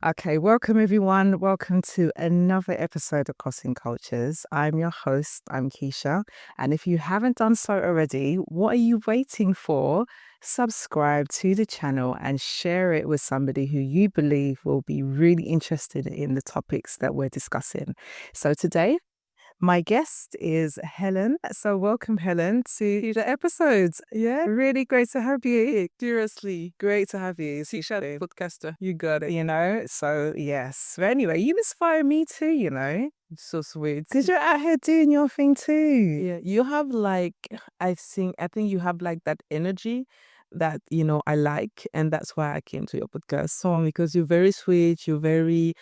Okay, welcome everyone. Welcome to another episode of Crossing Cultures. I'm your host, I'm Keisha. And if you haven't done so already, what are you waiting for? Subscribe to the channel and share it with somebody who you believe will be really interested in the topics that we're discussing. So today, my guest is Helen. So welcome, Helen, to the episodes. Yeah, really great to have you. Seriously, great to have you. See, Shadow, podcaster, you got it, So, yes. But anyway, you inspire me too, So sweet. because you're out here doing your thing too. Yeah, you have like I think you have like that energy that I like, and that's why I came to your podcast. So because you're very sweet, you're very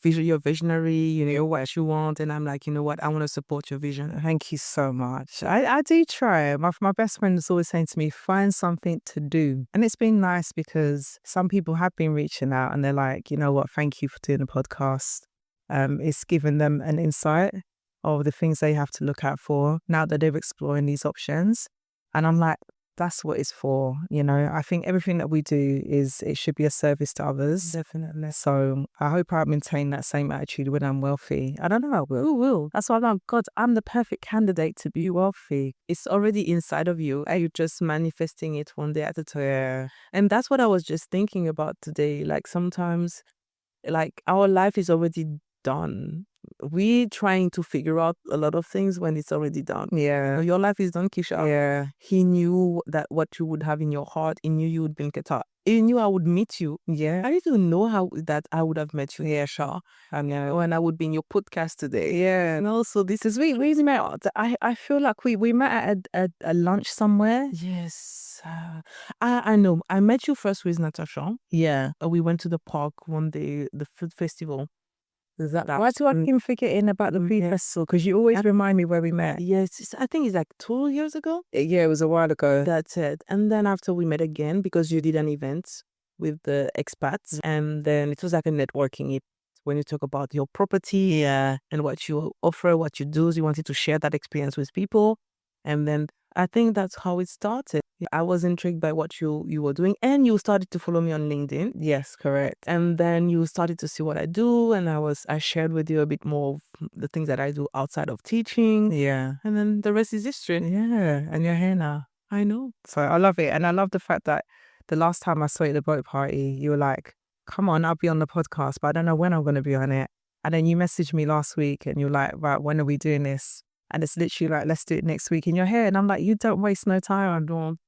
you're visionary, you know what you want, and I'm like, you know what, I want to support your vision. Thank you so much. I do try. My best friend is always saying to me, find something to do. And it's been nice because some people have been reaching out and they're like, you know what, thank you for doing the podcast. It's given them an insight of the things they have to look out for now that they're exploring these options. And I'm like, that's what it's for. I think everything that we do it should be a service to others. Definitely. So I hope I maintain that same attitude when I'm wealthy. I don't know, I will. That's why I'm like, God, I'm the perfect candidate to be wealthy. It's already inside of you. Are you just manifesting it one day at a time? Yeah. And that's what I was just thinking about today. Like sometimes, like our life is already done. We trying to figure out a lot of things when it's already done. Yeah. Your life is done, Kisha. Yeah. He knew that what you would have in your heart. He knew you would be in Qatar. He knew I would meet you. Yeah. I didn't know how that I would have met you. Yeah, sure. I know. When I would be in your podcast today. Yeah. And also this Because we met, I feel like we met at a lunch somewhere. Yes. I know. I met you first with Natasha. Yeah. We went to the park one day, the food festival. Why do I keep forgetting about the food festival? Because you always remind me where we met. Yes, I think it's like 2 years ago. Yeah, it was a while ago. That's it. And then after we met again, because you did an event with the expats, and then it was like a networking event when you talk about your property and what you offer, what you do. So you wanted to share that experience with people. And then I think that's how it started. I was intrigued by what you were doing, and you started to follow me on LinkedIn. Yes, correct. And then you started to see what I do, and I shared with you a bit more of the things that I do outside of teaching. Yeah. And then the rest is history. Yeah. And you're here now. I know. So I love it. And I love the fact that the last time I saw you at the boat party, you were like, come on, I'll be on the podcast, but I don't know when I'm going to be on it. And then you messaged me last week and you're like, right, when are we doing this? And it's literally like, let's do it next week. And you're here. And I'm like, you don't waste no time.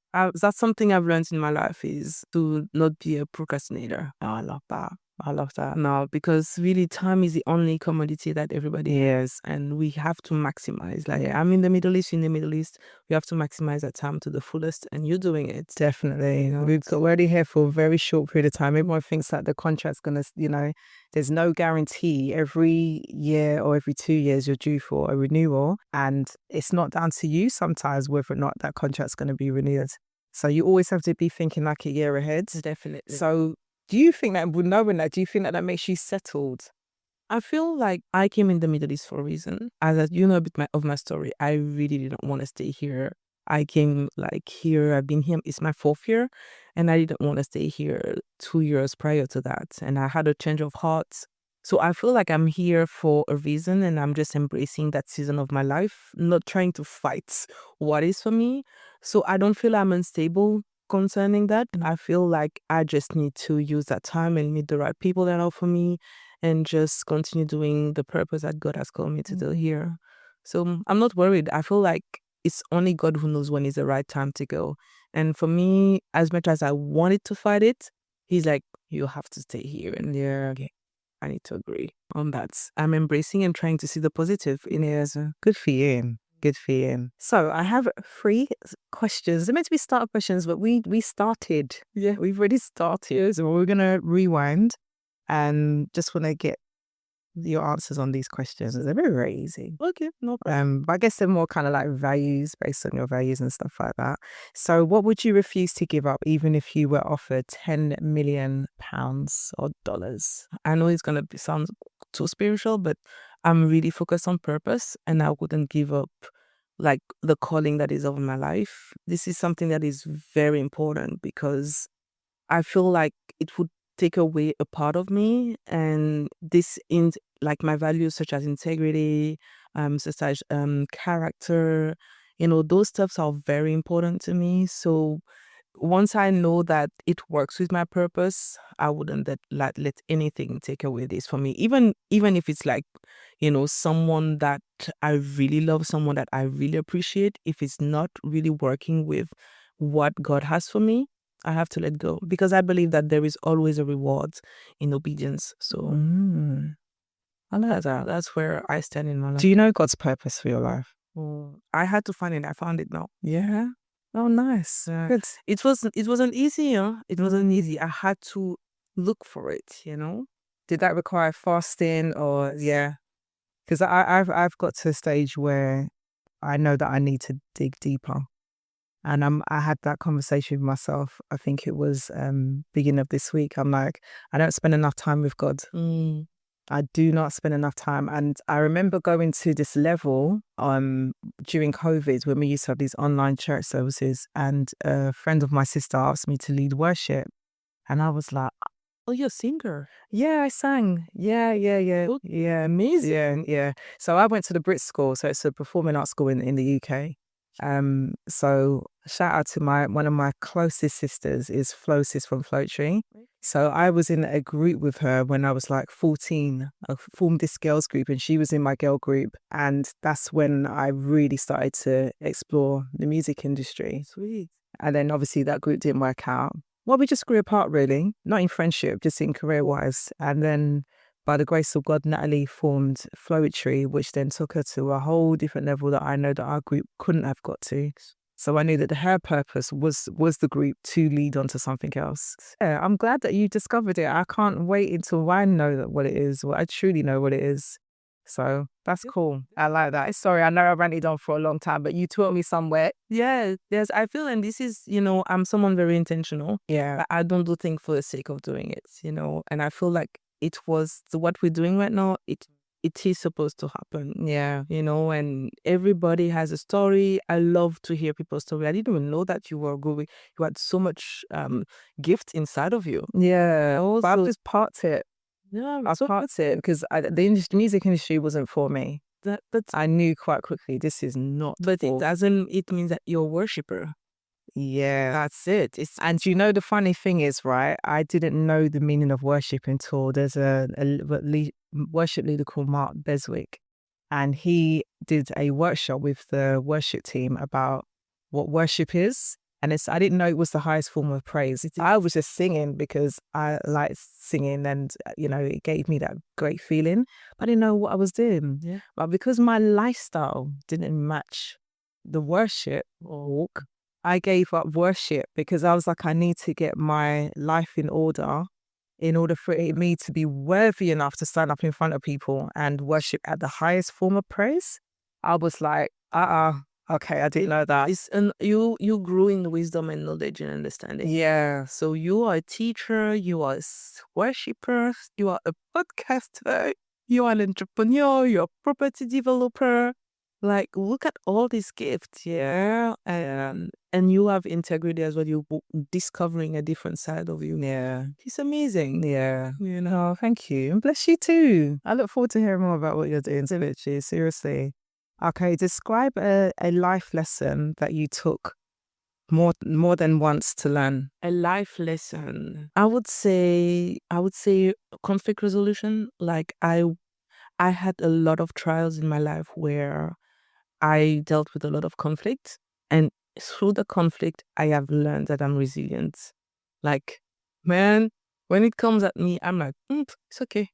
That's something I've learned in my life, is to not be a procrastinator. Oh, I love that. I love that. No, because really time is the only commodity that everybody has, and we have to maximize. Like I'm in the Middle East, you're in the Middle East, we have to maximize that time to the fullest, and you're doing it. Definitely. We're already here for a very short period of time. Everyone thinks that the contract's going to, there's no guarantee. Every year or every 2 years, you're due for a renewal. And it's not down to you sometimes whether or not that contract's going to be renewed. So you always have to be thinking like a year ahead. Definitely. So do you think that, knowing that, do you think that that makes you settled? I feel like I came in the Middle East for a reason. As you know a bit of my story, I really didn't want to stay here. I came like here, I've been here, it's my 4th year, and I didn't want to stay here 2 years prior to that. And I had a change of heart. So I feel like I'm here for a reason, and I'm just embracing that season of my life, not trying to fight what is for me. So I don't feel I'm unstable concerning that. I feel like I just need to use that time and meet the right people that are for me, and just continue doing the purpose that God has called me to do here. So I'm not worried. I feel like it's only God who knows when is the right time to go. And for me, as much as I wanted to fight it, He's like, you have to stay here. And yeah, okay, I need to agree on that. I'm embracing and trying to see the positive in it. Yes. Good for you. Good for you. So I have 3 questions. They're meant to be start questions, but we started. Yeah. We've already started. So we're going to rewind and just want to get your answers on these questions. They're very, very easy. Okay, no problem. But I guess they're more kind of like values, based on your values and stuff like that. So what would you refuse to give up even if you were offered £10 million or dollars? I know it's going to sound too spiritual, but I'm really focused on purpose, and I wouldn't give up like the calling that is over my life. This is something that is very important, because I feel like it would take away a part of me, and this in like my values such as integrity, such as character, those stuffs are very important to me. So once I know that it works with my purpose, I wouldn't let anything take away this for me. Even if it's like, someone that I really love, someone that I really appreciate, if it's not really working with what God has for me, I have to let go, because I believe that there is always a reward in obedience. So I like that. that's where I stand in my life. Do you know God's purpose for your life? I had to find it. I found it now. Yeah. Oh, nice. Good. It wasn't easy, It wasn't easy. I had to look for it, Did that require fasting or yeah? Because I've got to a stage where I know that I need to dig deeper. And I had that conversation with myself. I think it was beginning of this week. I'm like, I don't spend enough time with God. I do not spend enough time. And I remember going to this level during COVID when we used to have these online church services, and a friend of my sister asked me to lead worship. And I was like, Oh, you're a singer. yeah, I sang. Yeah. Oh, Yeah. amazing. Yeah. So I went to the Brit School. So it's a performing arts school in the UK. So shout out to one of my closest sisters is Flo Sis from Float Tree. So I was in a group with her when I was like 14. I formed this girls group and she was in my girl group. And that's when I really started to explore the music industry. Sweet. And then obviously that group didn't work out. Well, we just grew apart really, not in friendship, just in career-wise. And then by the grace of God, Natalie formed Flowetry, which then took her to a whole different level that I know that our group couldn't have got to. So I knew that her purpose was the group to lead on to something else. Yeah, I'm glad that you discovered it. I can't wait until I know what it is. Well, I truly know what it is. So that's cool. I like that. Sorry, I know I ranted on for a long time, but you taught me somewhere. Yeah, yes, I feel, and this is, I'm someone very intentional. Yeah. I don't do things for the sake of doing it, and I feel like what we're doing right now, it is supposed to happen. Yeah. And everybody has a story. I love to hear people's story. I didn't even know that you had so much gift inside of you. Yeah. But I've just parked it. Yeah, I parked it because the music industry wasn't for me. but I knew quite quickly this is not. But it means that you're a worshiper. Yeah. That's it. And you know, the funny thing is, right, I didn't know the meaning of worship until there's a worship leader called Mark Beswick. And he did a workshop with the worship team about what worship is. And I didn't know it was the highest form of praise. I was just singing because I like singing and, it gave me that great feeling. I didn't know what I was doing. Yeah. But because my lifestyle didn't match the worship walk, I gave up worship because I was like, I need to get my life in order for me to be worthy enough to stand up in front of people and worship at the highest form of praise. I was like, okay, I didn't know that. And you grew in wisdom and knowledge and understanding. Yeah. So you are a teacher, you are a worshiper, you are a podcaster, you are an entrepreneur, you're a property developer. Like, look at all these gifts, yeah? And you have integrity as well. You're discovering a different side of you. Yeah. It's amazing. Yeah. Oh, thank you. And bless you too. I look forward to hearing more about what you're doing, literally, seriously. Okay, describe a life lesson that you took more than once to learn. A life lesson. I would say conflict resolution. Like, I had a lot of trials in my life where I dealt with a lot of conflict, and through the conflict, I have learned that I'm resilient. Like, man, when it comes at me, I'm like, it's okay.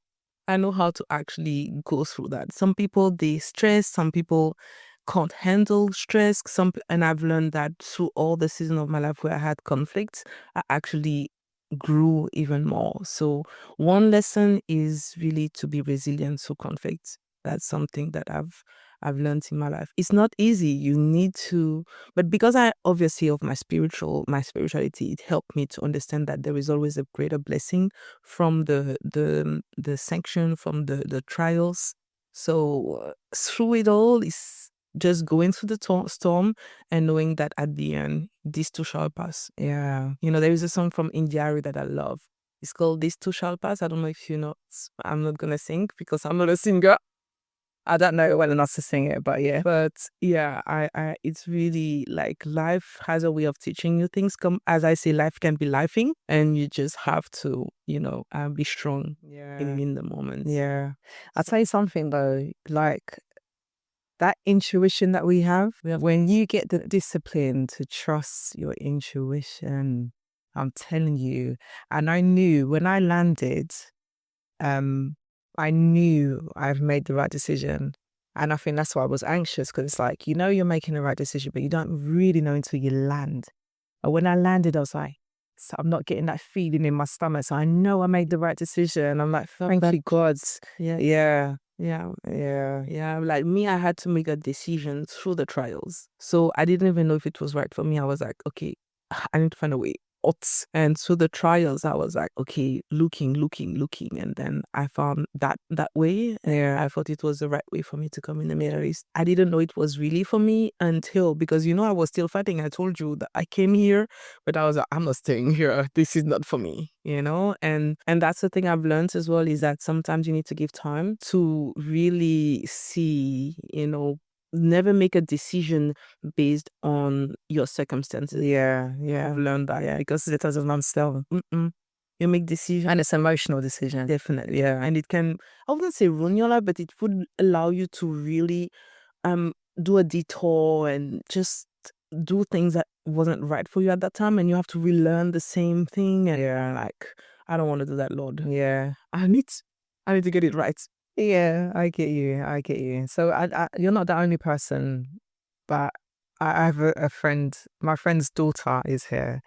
I know how to actually go through that. Some people, they stress. Some people can't handle stress. And I've learned that through all the seasons of my life where I had conflicts, I actually grew even more. So one lesson is really to be resilient through conflicts. That's something that I've learned in my life. It's not easy. You need to, but because I obviously of my spirituality, it helped me to understand that there is always a greater blessing from the sanction, from the trials. So through it all, is just going through the storm and knowing that at the end, this too shall pass. Yeah. There is a song from India that I love. It's called This Too Shall Pass. I don't know if you know. I'm not gonna sing because I'm not a singer. I don't know well enough to sing it, but yeah. But yeah, it's really like life has a way of teaching you things. Come, as I say, life can be lifing, and you just have to, be strong in the moment. Yeah. I'll tell you something though, like that intuition that we have, when you get the discipline to trust your intuition, I'm telling you. And I knew when I landed, I knew I've made the right decision. And I think that's why I was anxious, because it's like, you're making the right decision, but you don't really know until you land. And when I landed, I was like, so I'm not getting that feeling in my stomach. So I know I made the right decision. I'm like, thank you, God. Yeah. Yeah. Yeah. Yeah. Yeah. Like me, I had to make a decision through the trials. So I didn't even know if it was right for me. I was like, okay, I need to find a way. And through the trials, I was like, okay, looking. And then I found that way. Yeah. I thought it was the right way for me to come in the Middle East. I didn't know it was really for me until, because, I was still fighting. I told you that I came here, but I was like, I'm not staying here. This is not for me, and that's the thing I've learned as well, is that sometimes you need to give time to really see, never make a decision based on your circumstances. Yeah. I've learned that. Yeah, because it doesn't understand. You make decisions. And it's an emotional decision. Definitely. Yeah. And it can, I wouldn't say ruin your life, but it would allow you to really do a detour and just do things that wasn't right for you at that time, and you have to relearn the same thing. And like, I don't want to do that, Lord. Yeah. I need to get it right. Yeah, I get you. So you're not the only person, but I have a friend. My friend's daughter is here,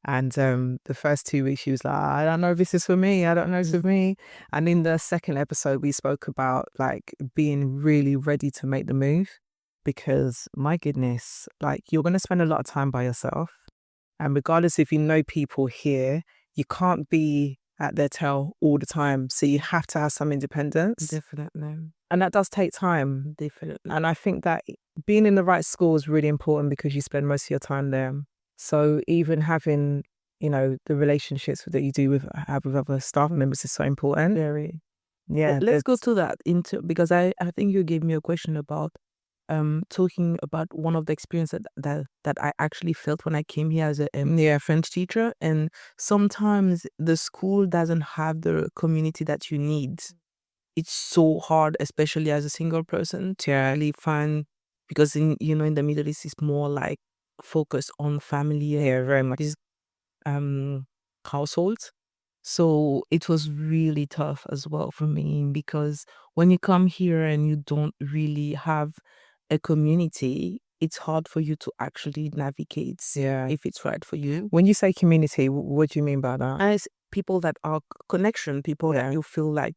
and the first 2 weeks she was like, I don't know if this is for me. I don't know if it's for me. And in the second episode, we spoke about like being really ready to make the move, because my goodness, like you're gonna spend a lot of time by yourself, and regardless if you know people here, you can't be at their tail all the time. So you have to have some independence. Definitely. And that does take time. Definitely. And I think that being in the right school is really important, because you spend most of your time there. So even having, the relationships that you have with other staff members is so important. Very. Yeah. Let's go to that because I think you gave me a question about talking about one of the experiences that I actually felt when I came here as a French teacher. And sometimes the school doesn't have the community that you need. It's so hard, especially as a single person, to really find, because in the Middle East, it's more like focused on family. Yeah, very much. Households. So it was really tough as well for me, because when you come here and you don't really have a community, it's hard for you to actually navigate if it's right for you. When you say community, what do you mean by that? As people that are connection, people that you feel like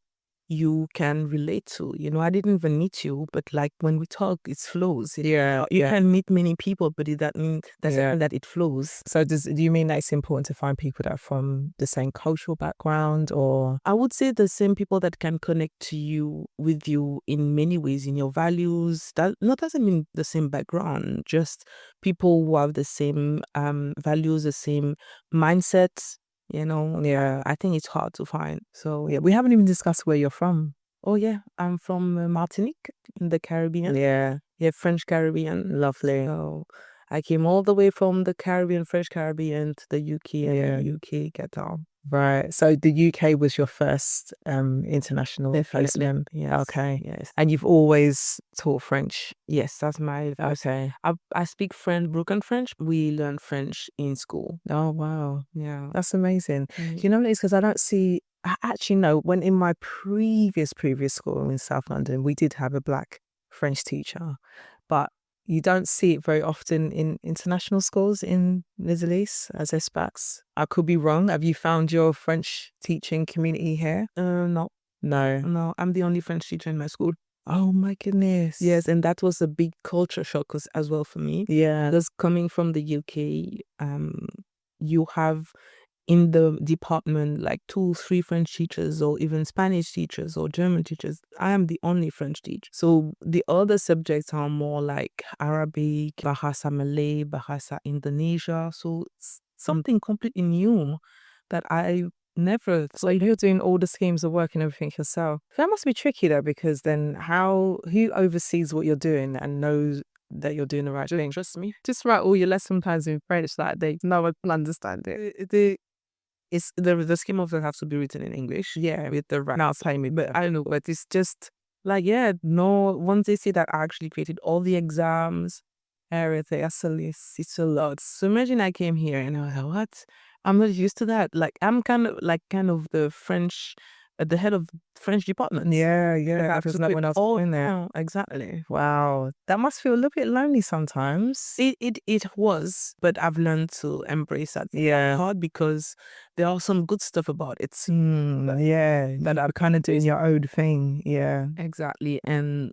you can relate to. I didn't even meet you, but like when we talk, it flows. You can meet many people, but that means that it flows. So do you mean that it's important to find people that are from the same cultural background, or? I would say the same people that can connect to you with you in many ways, in your values. That doesn't mean the same background, just people who have the same values, the same mindsets. I think it's hard to find. So Yeah, we haven't even discussed where you're from. Oh yeah, I'm from Martinique in the Caribbean. Yeah, French Caribbean. lovely. So I came all the way from the Caribbean, French Caribbean, to the UK and UK, Qatar. Right. So the UK was your first international placement. Yes. Okay. Yes. And you've always taught French. Yes, that's my. Okay. I speak French, broken French. We learn French in school. Oh wow. Yeah. That's amazing. Do you know what it is? Because I don't see. I actually know, when in my previous school in South London, we did have a black French teacher, but you don't see it very often in international schools in Middle East as expats. I could be wrong. Have you found your French teaching community here? No. No, I'm the only French teacher in my school. Oh my goodness. Yes, and that was a big culture shock as well for me. Yeah. Because coming from the UK, you have in the department like 2-3 French teachers, or even Spanish teachers or German teachers. I am the only French teacher. So the other subjects are more like Arabic, Bahasa Malay, Bahasa Indonesia. So it's something completely new that I Never. So you're doing all the schemes of work and everything yourself. That must be tricky though, because then who oversees what you're doing and knows that you're doing the right thing? Trust me. Just write all your lesson plans in French like no one can understand it. The scheme of work has to be written in English. Yeah, with the right. Now tell me, But I don't know, but it's just like, yeah, no, once they see that I actually created all the exams, everything, it's a lot. So imagine I came here and I was like, what? I'm not used to that. Like, I'm kind of the French, the head of French department. Yeah, Like, there's no one else in there. down. Exactly. Wow, that must feel a little bit lonely sometimes. It was, but I've learned to embrace that. Yeah. Hard because there are some good stuff about it. Yeah, that are kind of doing your own thing. Yeah. Exactly. And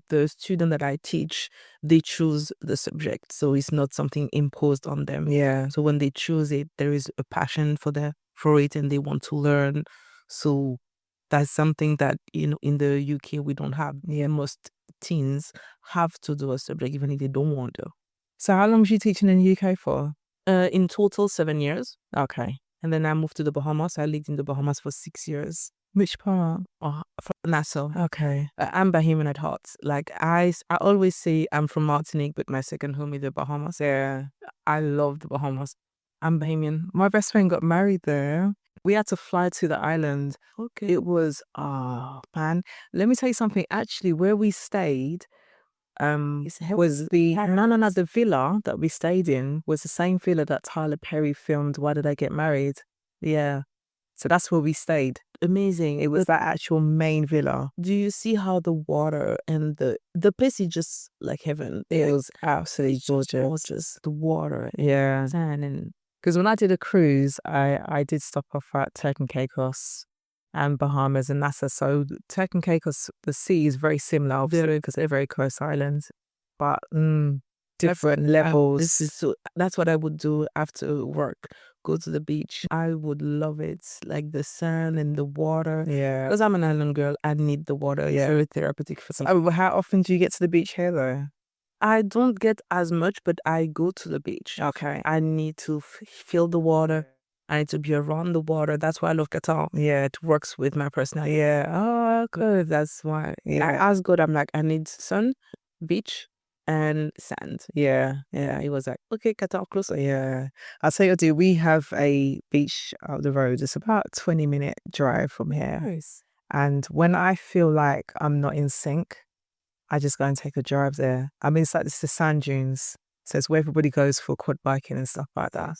the student that I teach, they choose the subject. So it's not something imposed on them. Yeah. So when they choose it, there is a passion for it and they want to learn. So that's something that, in the UK we don't have. Yeah, most teens have to do a subject even if they don't want to. So how long was you teaching in the UK for? In total, 7 years. Okay. And then I moved to the Bahamas. I lived in the Bahamas for 6 years. Which part? From Nassau. Okay. I'm Bahamian at heart. Like I always say I'm from Martinique, but my second home is the Bahamas. Yeah. I love the Bahamas. I'm Bahamian. My best friend got married there. We had to fly to the island. Okay. It was, man. Let me tell you something. Actually, where we stayed, was the villa that we stayed in was the same villa that Tyler Perry filmed Why Did I Get Married? Yeah. So that's where we stayed. Amazing. It was that actual main villa. Do you see how the water and the place is just like heaven? It was absolutely gorgeous. The water, yeah. sand, and because when I did a cruise, I did stop off at Turk and Caicos and Bahamas and Nassau. So Turk and Caicos, the sea is very similar, because they're very close islands, but different levels. That's what I would do after work. Go to the beach. I would love it, like the sun and the water. Yeah, because I'm an island girl. I need the water. Yeah, it's very therapeutic for me. How often do you get to the beach here, though? I don't get as much, but I go to the beach. Okay. I need to feel the water. I need to be around the water. That's why I love Qatar. Yeah, it works with my personality. Yeah. Oh, good. That's why. Yeah. I asked God, I'm like, I need sun, beach, and sand. Yeah. Yeah. He was like, okay, Qatar, closer. Yeah. I'll tell you, do we have a beach up the road? It's about a 20-minute drive from here. Nice. And when I feel like I'm not in sync, I just go and take a drive there. I mean, it's the sand dunes. So it's where everybody goes for quad biking and stuff like that.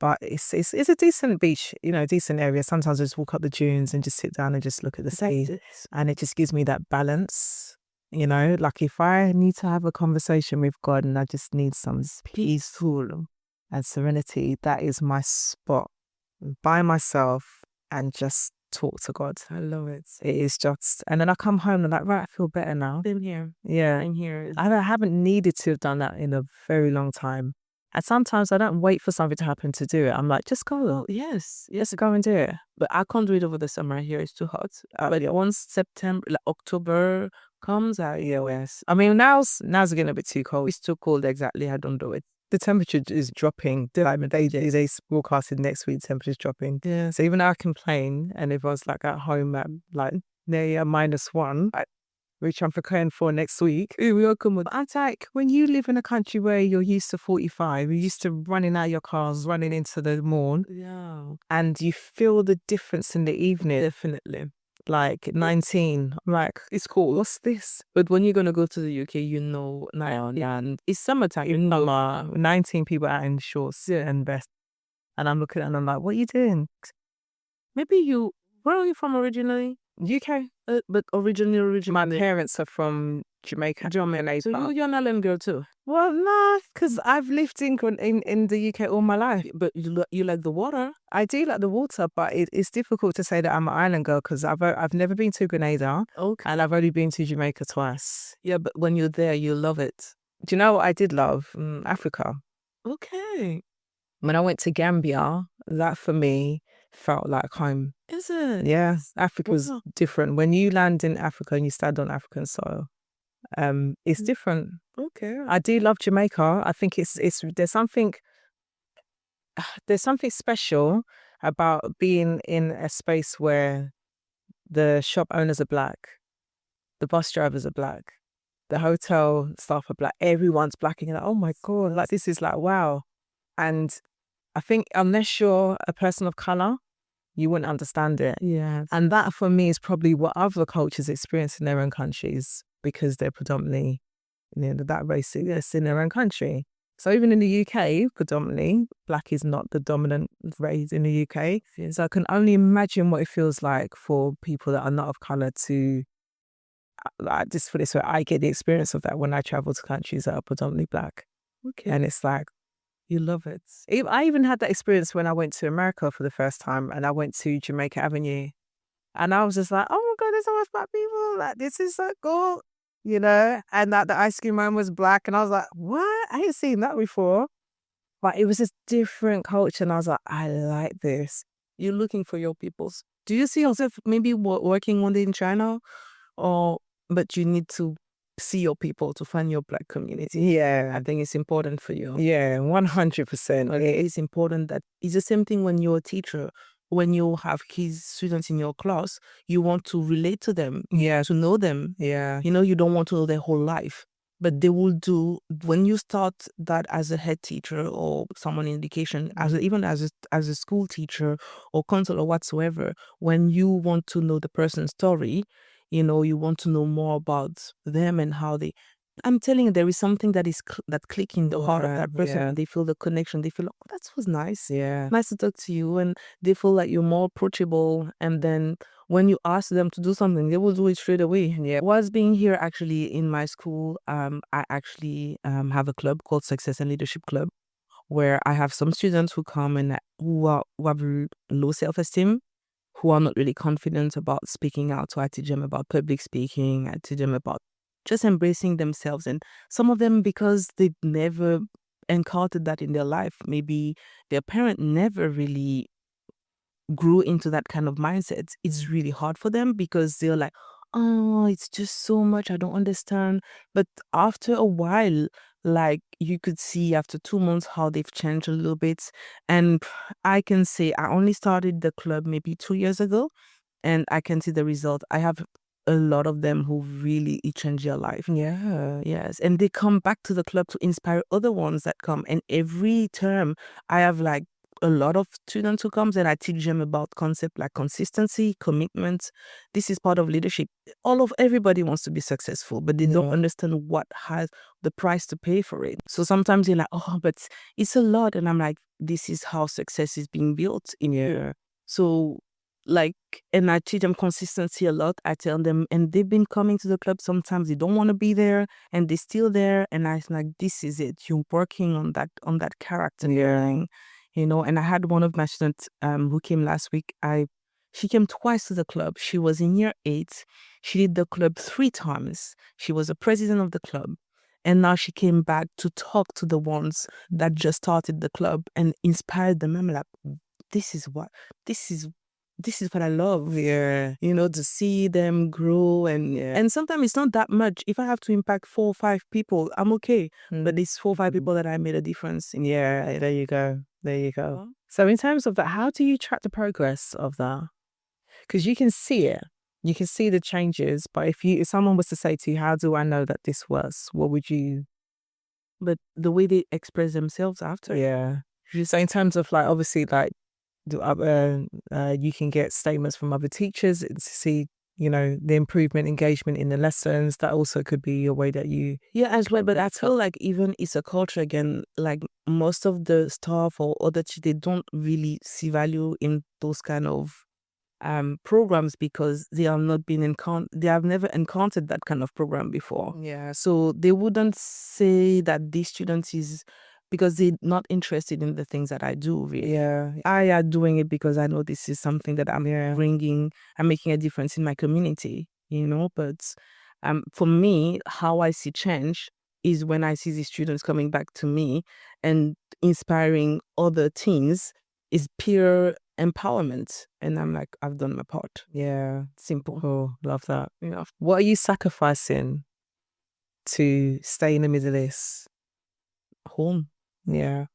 But it's a decent beach, decent area. Sometimes I just walk up the dunes and just sit down and just look at the sea. And it just gives me that balance, like if I need to have a conversation with God and I just need some peaceful and serenity, that is my spot by myself and just talk to God. I love it. It is just, and then I come home and I'm like, right, I feel better now. Same here. Yeah. Same here. I haven't needed to have done that in a very long time. And sometimes I don't wait for something to happen to do it. I'm like, just go. Oh, yes. Go and do it. But I can't do it over the summer here. It's too hot. But once September, October comes, yes. I mean, now's getting a bit too cold. It's too cold. Exactly. I don't do it. The temperature is dropping. They forecasted next week temperature's dropping. Yeah. So even though I complain, and if I was like at home at like near -1, which I'm preparing for next week. We all come with. I'm like, when you live in a country where you're used to 45, you're used to running out your cars, running into the mall. Yeah. And you feel the difference in the evening. Definitely. Like 19. I'm like, it's cool. What's this? But when you're going to go to the UK, and it's summertime. 19 people out in shorts and vests. And I'm looking at them, I'm like, what are you doing? Maybe where are you from originally? UK. But originally. My parents are from Jamaica. So you're an island girl too? Well, no, because I've lived in the UK all my life. But you like the water? I do like the water, but it's difficult to say that I'm an island girl because I've never been to Grenada. Okay. And I've only been to Jamaica twice. Yeah, but when you're there, you love it. Do you know what I did love? Africa. Okay. When I went to Gambia, that for me felt like home. Is it? Yeah, Africa was different. When you land in Africa and you stand on African soil, it's different. Okay. I do love Jamaica. I think there's something special about being in a space where the shop owners are black, the bus drivers are black, the hotel staff are black, everyone's black, and you're like, oh my God, like this is like, wow. And I think unless you're a person of color, you wouldn't understand it. Yeah. And that for me is probably what other cultures experience in their own countries because they're predominantly, that race exists in their own country. So even in the UK, predominantly, black is not the dominant race in the UK. So I can only imagine what it feels like for people that are not of color to, like, just for this way, I get the experience of that when I travel to countries that are predominantly black. Okay. And it's like, You love it. I even had that experience when I went to America for the first time and I went to Jamaica Avenue. And I was just like, oh my God, there's so much black people. Like, this is so cool, And that the ice cream man was black. And I was like, what? I ain't seen that before. But it was this different culture. And I was like, I like this. You're looking for your peoples. Do you see yourself maybe working one day in China, but you need to see your people to find your black community? Yeah. I think it's important for you. Yeah, 100%. It's important that it's the same thing when you're a teacher. When you have kids, students in your class, you want to relate to them, to know them. Yeah. You don't want to know their whole life. But they will do when you start that as a head teacher or someone in education, even as a school teacher or counselor or whatsoever. When you want to know the person's story, you want to know more about them and how they. I'm telling you, there is something that is that click in the heart of that person. Yeah. And they feel the connection. They feel, oh, that was nice. Yeah. Nice to talk to you, and they feel like you're more approachable. And then when you ask them to do something, they will do it straight away. Yeah. Whilst being here, actually, in my school, I actually have a club called Success and Leadership Club, where I have some students who come and who have low self-esteem, who are not really confident about speaking out. So I teach them about public speaking. I teach them about just embracing themselves. And some of them, because they've never encountered that in their life, maybe their parent never really grew into that kind of mindset, it's really hard for them because they're like, oh, it's just so much, I don't understand. But after a while, like you could see after 2 months how they've changed a little bit. And I can say I only started the club maybe 2 years ago, and I can see the result. I have a lot of them who really it changed their life. Yeah. Yes. And they come back to the club to inspire other ones that come. And every term I have like a lot of students who comes, and I teach them about concept like consistency, commitment. This is part of leadership. Everybody wants to be successful, but they don't understand what has the price to pay for it. So sometimes they're like, oh, but it's a lot. And I'm like, this is how success is being built in here. So and I teach them consistency a lot. I tell them, and they've been coming to the club. Sometimes they don't want to be there and they're still there. And I was like, this is it. You're working on that character. And I had one of my students who came last week. She came twice to the club. She was in year 8. She did the club 3 times. She was a president of the club. And now she came back to talk to the ones that just started the club and inspired them. I'm like, this is what I love. Yeah. To see them grow and sometimes it's not that much. If I have to impact 4 or 5 people, I'm okay. But it's 4 or 5 people that I made a difference in. Yeah, there you go. There you go. So in terms of that, how do you track the progress of that? Because you can see it. You can see the changes. But if someone was to say to you, how do I know that this works? What would you? But the way they express themselves after. Yeah. So in terms of like, obviously, like, you can get statements from other teachers to see, the improvement, engagement in the lessons. That also could be a way that you. Yeah, as well. But I feel like even it's a culture again, like most of the staff or other they don't really see value in those kind of programs because they have not been they have never encountered that kind of program before. Yeah. So they wouldn't say that this student is because they're not interested in the things that I do, really. Yeah. I are doing it because I know this is something that I'm bringing, I'm making a difference in my community, But for me, how I see change is when I see these students coming back to me and inspiring other teens is pure empowerment. And I'm like, I've done my part. Yeah. Simple. Cool. Love that. Yeah. What are you sacrificing to stay in the Middle East? Home. Yeah.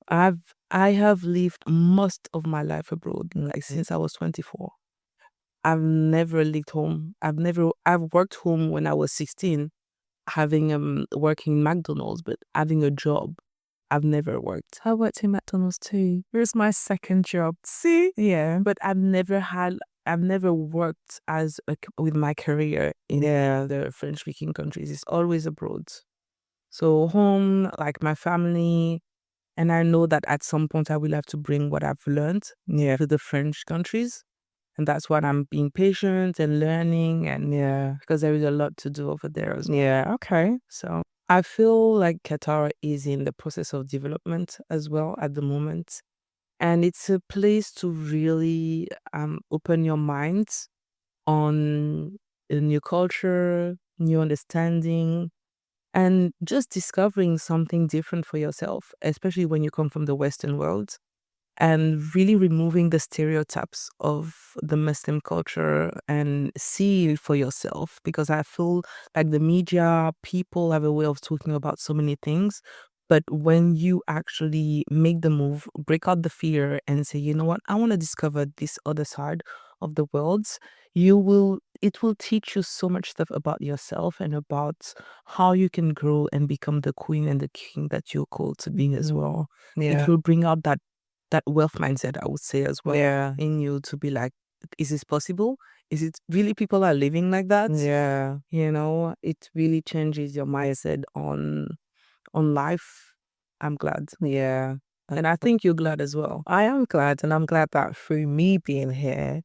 I have lived most of my life abroad, like since I was 24. I've never lived home. I've worked home when I was 16, having working McDonald's, but having a job, I've never worked. I worked in McDonald's too. It was my second job. See? Yeah. But I've never worked with my career in the French speaking countries. It's always abroad. So home, like my family, and I know that at some point I will have to bring what I've learned to the French countries. And that's what I'm being patient and learning, and because there is a lot to do over there as well. Yeah, okay. So I feel like Qatar is in the process of development as well at the moment. And it's a place to really open your minds on a new culture, new understanding, and just discovering something different for yourself, especially when you come from the Western world, and really removing the stereotypes of the Muslim culture and see it for yourself. Because I feel like the media, people have a way of talking about so many things. But when you actually make the move, break out the fear and say, you know what, I want to discover this other side of the world, it will teach you so much stuff about yourself and about how you can grow and become the queen and the king that you're called to be as well. It will bring out that wealth mindset, I would say, as well, in you, to be like, is this possible? Is it really people are living like that? Yeah. You know, it really changes your mindset on life. I'm glad. Yeah. And I think you're glad as well. I am glad, and I'm glad that through me being here,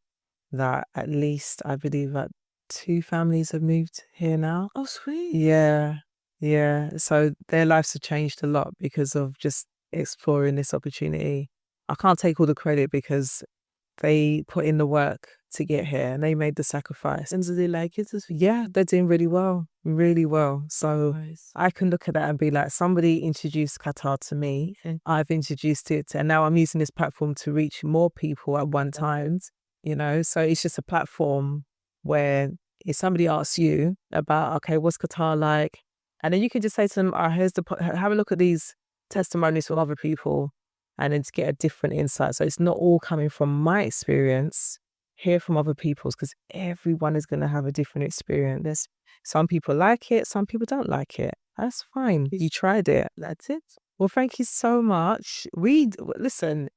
that at least I believe that 2 families have moved here now. Oh, sweet. Yeah. Yeah. So their lives have changed a lot because of just exploring this opportunity. I can't take all the credit because they put in the work to get here and they made the sacrifice. And do they like it as well? Yeah, they're doing really well, really well. So Nice. I can look at that and be like, somebody introduced Qatar to me. I've introduced it, and now I'm using this platform to reach more people at one time. You know, so it's just a platform where if somebody asks you about, okay, what's Qatar like, and then you can just say to them, oh, have a look at these testimonies from other people, and then to get a different insight. So it's not all coming from my experience. Hear from other people's, because everyone is going to have a different experience. Some people like it, some people don't like it. That's fine. You tried it. That's it. Well, thank you so much. Listen,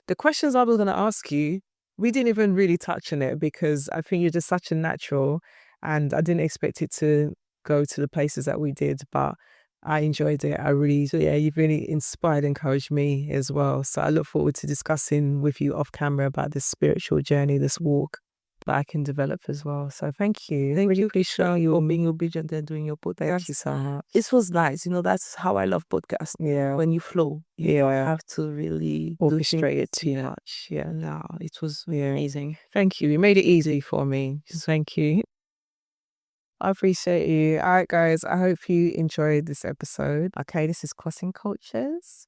the questions I was going to ask you, we didn't even really touch on it because I think you're just such a natural, and I didn't expect it to go to the places that we did, but I enjoyed it. You've really inspired, encouraged me as well. So I look forward to discussing with you off camera about this spiritual journey, this walk that I can develop as well. So thank you. Thank you, Krisha, you for being obedient and doing your podcast. Thank you so much. It was nice. You know, that's how I love podcasts. Yeah. When you flow, you have to really Orchestrate it too much. Yeah. No, it was amazing. Thank you. You made it easy for me. Thank you. I appreciate you. All right, guys. I hope you enjoyed this episode. Okay, this is Crossing Cultures.